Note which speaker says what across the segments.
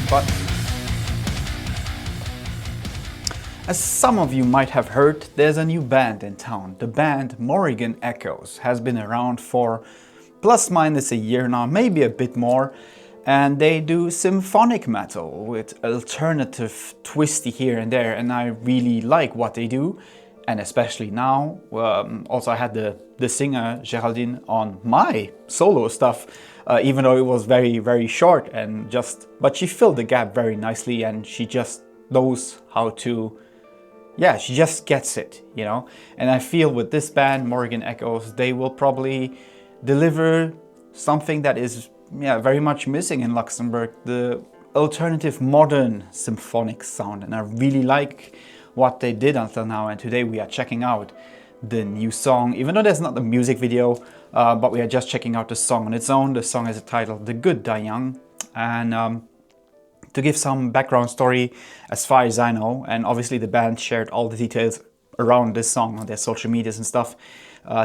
Speaker 1: but as some of you might have heard, there's a new band in town. The band Morrigan has been around for plus minus a year now, maybe a bit more, and they do symphonic metal with alternative twisty here and there, and I really like what they do. And especially now, also I had the singer Geraldine on my solo stuff, even though it was very short and but she filled the gap very nicely, and she just knows how to, yeah, she just gets it, you know. And I feel with this band, Morrigan Echoes, they will probably deliver something that is, yeah, very much missing in Luxembourg, the alternative modern symphonic sound, and I really like what they did until now. And today we are checking out the new song, even though there's not the music video, but we are just checking out the song on its own. The song has a title, The Good Die Young, and to give some background story, as far as I know, and obviously the band shared all the details around this song on their social medias and stuff,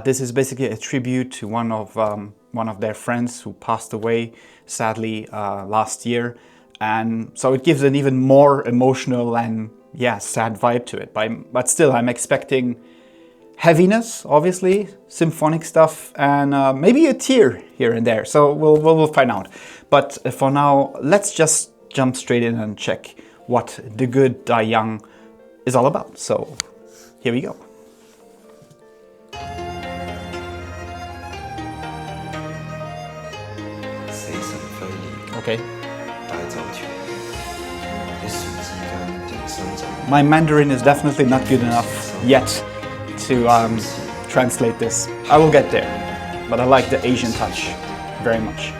Speaker 1: this is basically a tribute to one of their friends who passed away sadly last year, and so it gives an even more emotional and, yeah, sad vibe to it. But still, I'm expecting heaviness, obviously, symphonic stuff, and maybe a tear here and there. So we'll find out. But for now, let's just jump straight in and check what The Good Die Young is all about. So here we go. Okay. My Mandarin is definitely not good enough yet to translate this. I will get there, but I like the Asian touch very much.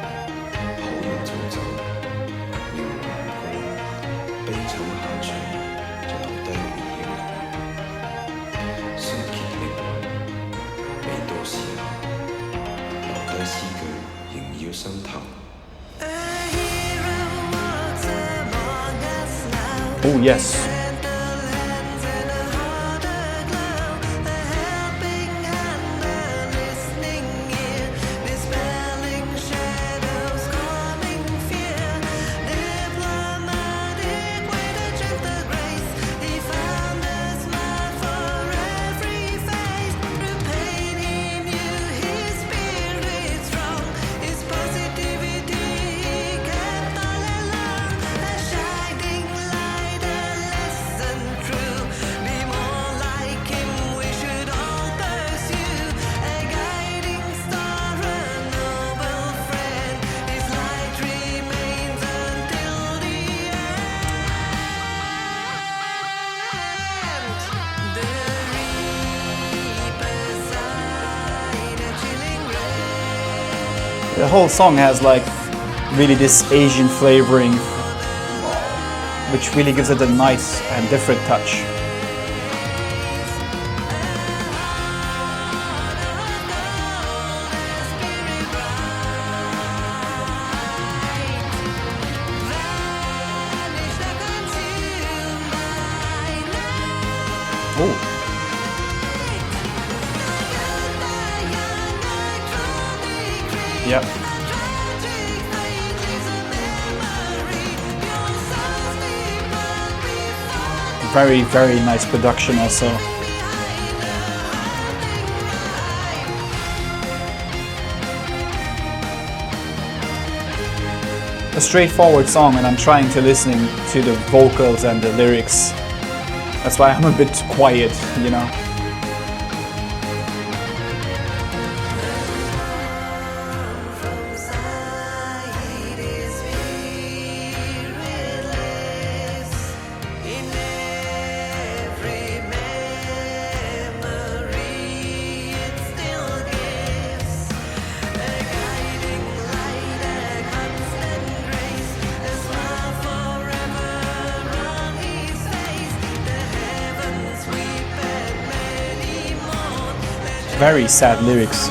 Speaker 1: Oh yes. The whole song has like really this Asian flavoring, which really gives it a nice and different touch. Oh. Yep. Very nice production also. A straightforward song, and I'm trying to listen to the vocals and the lyrics. That's why I'm a bit quiet, you know. Very sad lyrics.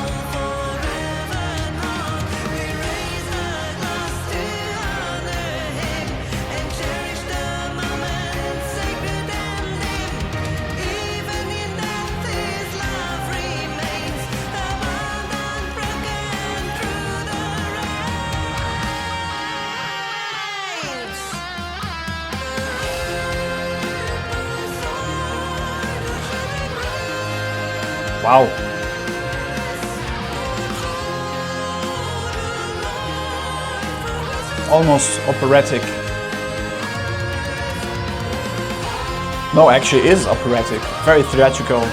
Speaker 1: Wow. Almost operatic. No, actually is operatic. Very theatrical.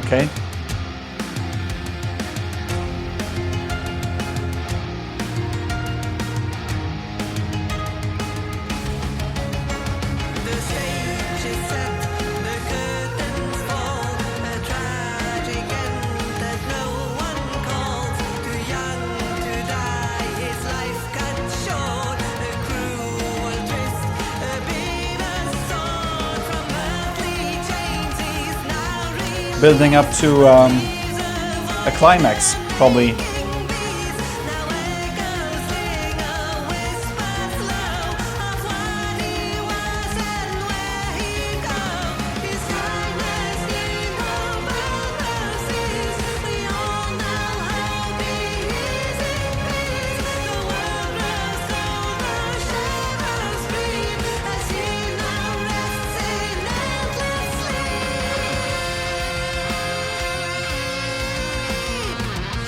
Speaker 1: Okay. Building up to a climax, probably.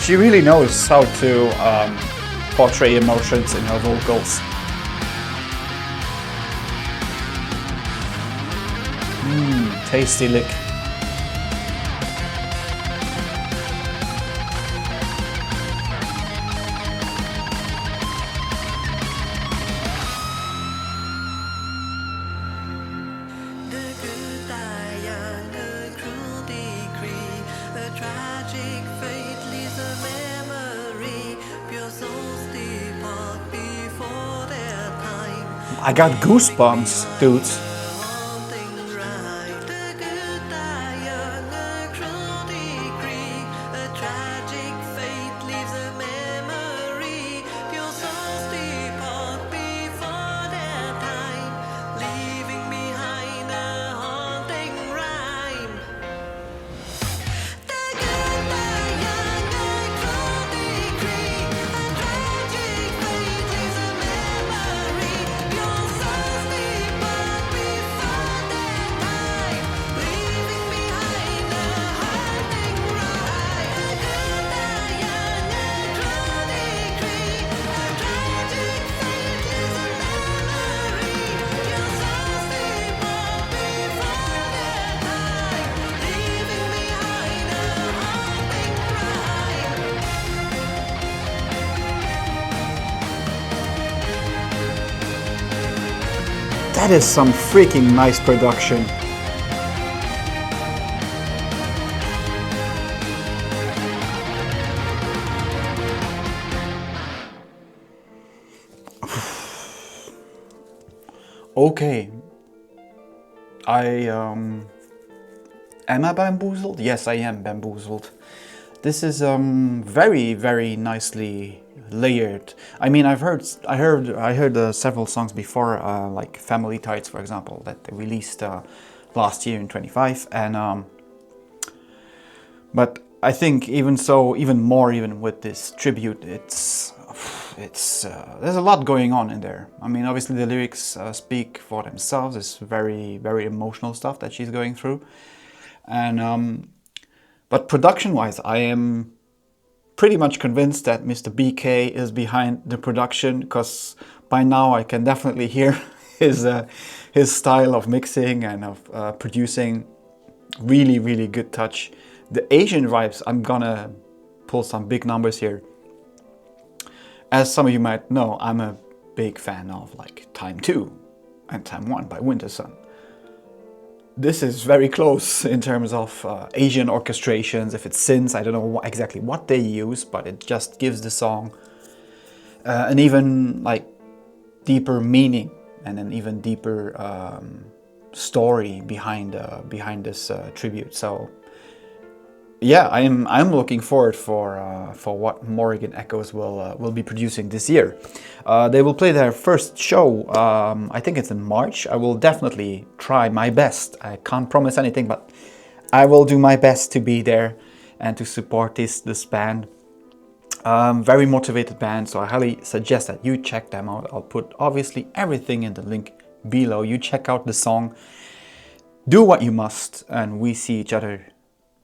Speaker 1: She really knows how to portray emotions in her vocals. Tasty lick. I got goosebumps, dudes. That is some freaking nice production. Okay. Am I bamboozled? Yes, I am bamboozled. This is very, very nicely layered. I mean, I heard several songs before, like Family Tights, for example, that they released last year in 25, and but I think even more with this tribute, it's there's a lot going on in there. I mean, obviously the lyrics speak for themselves. It's very, very emotional stuff that she's going through, and but production-wise, I am pretty much convinced that Mr. BK is behind the production, because by now I can definitely hear his style of mixing and of producing. Really, really good touch. The Asian vibes, I'm gonna pull some big numbers here. As some of you might know, I'm a big fan of like Time 2 and Time 1 by Wintersun. This is very close in terms of Asian orchestrations. If it's synths, I don't know exactly what they use, but it just gives the song an even like deeper meaning and an even deeper story behind this tribute. So yeah, I'm looking forward for what Morrigan Echoes will be producing this year. They will play their first show. I think it's in March. I will definitely try my best. I can't promise anything, but I will do my best to be there and to support this band. Very motivated band, so I highly suggest that you check them out. I'll put obviously everything in the link below. You check out the song, do what you must, and we see each other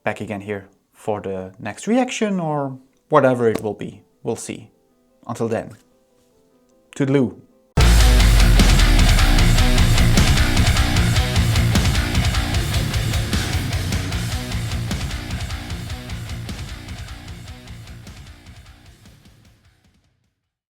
Speaker 1: back again here for the next reaction or whatever it will be. We'll see. Until then, toodaloo.